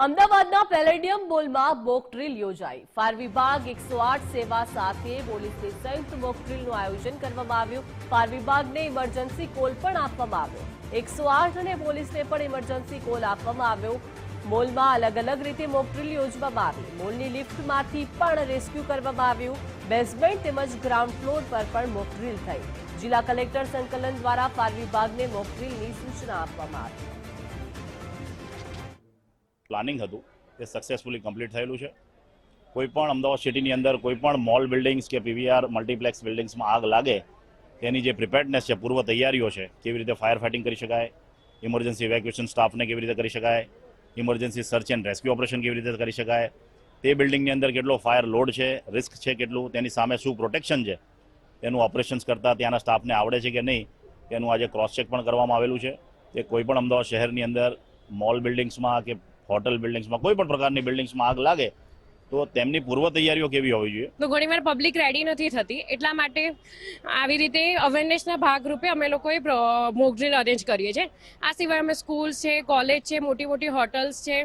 અમદાવાદના પેલેડિયમ મોલમાં mock drill યોજાઈ। ફાયર વિભાગ 108 સેવા સાથે પોલીસની સંયુક્ત મોક ડ્રીલનું આયોજન કરવામાં આવ્યું। ફાયર વિભાગને ઇમરજન્સી કોલ પણ આપવામાં આવ્યો। 108 અને પોલીસને પણ ઇમરજન્સી કોલ આપવામાં આવ્યો। મોલમાં અલગ અલગ રીતે મોક ડ્રીલ યોજવામાં આવી। મોલની લિફ્ટમાંથી પણ રેસ્ક્યુ કરવામાં આવ્યું। બેઝમેન્ટ તેમજ ગ્રાઉન્ડ ફ્લોર પર પણ મોક ડ્રીલ થઈ। જિલ્લા કલેક્ટર સંકલન દ્વારા ફાયર વિભાગને મોક ડ્રીલની સૂચના આપવામાં આવી। પ્લાનિંગ હતું એ સક્સેસફુલી કમ્પ્લીટ થયેલું છે। કોઈપણ અમદાવાદ સિટીની અંદર કોઈપણ મોલ બિલ્ડિંગ્સ કે પીવીઆર મલ્ટીપ્લેક્સ બિલ્ડિંગ્સમાં આગ લાગે તેની જે પ્રિપેર્ડનેસ છે, પૂર્વ તૈયારીઓ છે, કેવી રીતે ફાયર ફાઇટિંગ કરી શકાય, ઇમરજન્સી ઇવેક્યુએશન સ્ટાફને કેવી રીતે કરી શકાય, emergency search and rescue operation કેવી રીતે કરી શકાય, તે બિલ્ડિંગની અંદર કેટલો ફાયર લોડ છે, રિસ્ક છે કેટલું, તેની સામે શું પ્રોટેક્શન છે, તેનું ઓપરેશન્સ કરતાં ત્યાંના સ્ટાફને આવડે છે કે નહીં તેનું આજે ક્રોસ ચેક પણ કરવામાં આવેલું છે। કે કોઈપણ અમદાવાદ શહેરની અંદર મોલ બિલ્ડિંગ્સમાં કે હોટલ બિલ્ડિંગ્સમાં કોઈ પણ પ્રકારની બિલ્ડિંગ્સમાં આગ લાગે તો તેમની પૂર્વ તૈયારીઓ કેવી હોવી જોઈએ। તો ઘણીવાર પબ્લિક રેડી નથી થતી, એટલા માટે આવી રીતે અવેરનેસના ભાગરૂપે અમે લોકોએ મોક ડ્રીલ અરેન્જ કરીએ છીએ। આ સિવાય અમે સ્કૂલ્સ છે, કોલેજ છે, મોટી મોટી હોટલ્સ છે,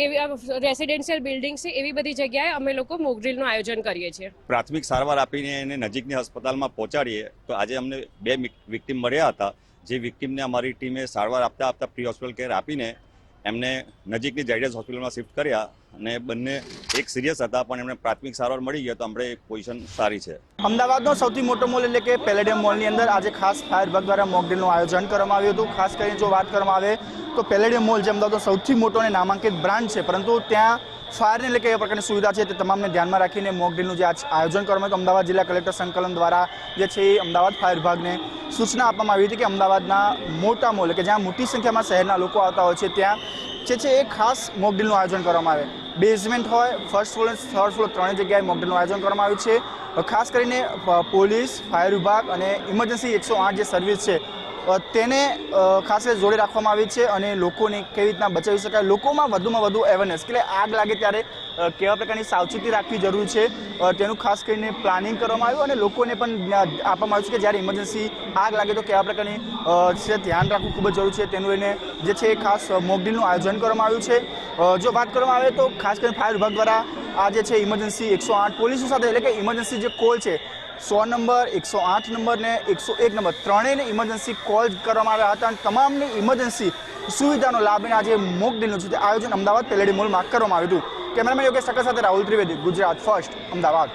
એવી રેસિડેન્શિયલ બિલ્ડિંગ્સ છે, એવી બધી જગ્યાએ અમે લોકો મોક ડ્રીલનું આયોજન કરીએ છીએ। પ્રાથમિક સારવાર આપીને એને નજીકની હોસ્પિટલમાં પહોંચાડીએ તો આજે અમને 2 વિક્ટીમ મળ્યા હતા। જે વિક્ટીમને અમારી ટીમે સારવાર આપતા પ્રી હોસ્પિટલ કેર આપીને એમને નજીકની ઝાયડસ હોસ્પિટલમાં શિફ્ટ કર્યા અને બંને એક સિરિયસ હતા પણ એમને પ્રાથમિક સારવાર મળી ગઈ તો આપણે પોઝિશન સારી છે। અમદાવાદનો સૌથી મોટો મોલ એટલે કે પેલેડિયમ મોલની અંદર આજે ખાસ ફાયર વિભાગ દ્વારા મોક ડ્રીલનું આયોજન કરવામાં આવ્યું હતું। ખાસ કરીને જો વાત કરવામાં આવે તો પેલેડિયમ મોલ જે અમદાવાદનો સૌથી મોટો અને નામાંકિત બ્રાન્ડ છે, પરંતુ ત્યાં ફાયરને એટલે કેવા પ્રકારની સુવિધા છે તે તમામને ધ્યાનમાં રાખીને મોક ડ્રીલનું જે આયોજન કરવામાં આવ્યું। અમદાવાદ જિલ્લા કલેક્ટર સંકલન દ્વારા જે છે એ અમદાવાદ ફાયર વિભાગને સૂચના આપવામાં આવી હતી કે અમદાવાદના મોટા મોલ કે જ્યાં મોટી સંખ્યામાં શહેરના લોકો આવતા હોય છે ત્યાં જે છે એ ખાસ મોક ડ્રીલનું આયોજન કરવામાં આવે। બેઝમેન્ટ હોય, ફર્સ્ટ ફ્લોર અને થર્ડ ફ્લોર ત્રણેય જગ્યાએ મોક ડ્રીલનું આયોજન કરવામાં આવ્યું છે। ખાસ કરીને પોલીસ, ફાયર વિભાગ અને ઇમરજન્સી 108 જે સર્વિસ છે તેને ખાસ કરીને જોડે રાખવામાં આવી છે અને લોકોને કેવી રીતના બચાવી શકાય, લોકોમાં વધુમાં વધુ અવેરનેસ કે આગ લાગે ત્યારે કેવા પ્રકારની સાવચેતી રાખવી જરૂરી છે તેનું ખાસ કરીને પ્લાનિંગ કરવામાં આવ્યું અને લોકોને પણ આપવામાં આવ્યું છે કે જ્યારે ઇમરજન્સી આગ લાગે તો કેવા પ્રકારની ધ્યાન રાખવું ખૂબ જ જરૂરી છે તેનું એને જે છે એ ખાસ મોક ડ્રીલનું આયોજન કરવામાં આવ્યું છે। જો વાત કરવામાં આવે તો ખાસ કરીને ફાયર વિભાગ દ્વારા આ જે છે ઇમરજન્સી 108 પોલીસો સાથે એટલે કે ઇમરજન્સી જે કોલ છે 100 નંબર, 108 નંબર ને 101 નંબર ત્રણેયને ઇમરજન્સી કોલ કરવામાં આવ્યા હતા અને તમામની ઇમરજન્સી સુવિધાનો લાભ લઈને આજે મોક ડ્રીલનું છે તે આયોજન અમદાવાદ પેલેડિયમ મોલમાં કરવામાં આવ્યું હતું। કેમેરામેન યોગેશ ઠક્કર સાથે રાહુલ ત્રિવેદી, ગુજરાત ફર્સ્ટ, અમદાવાદ।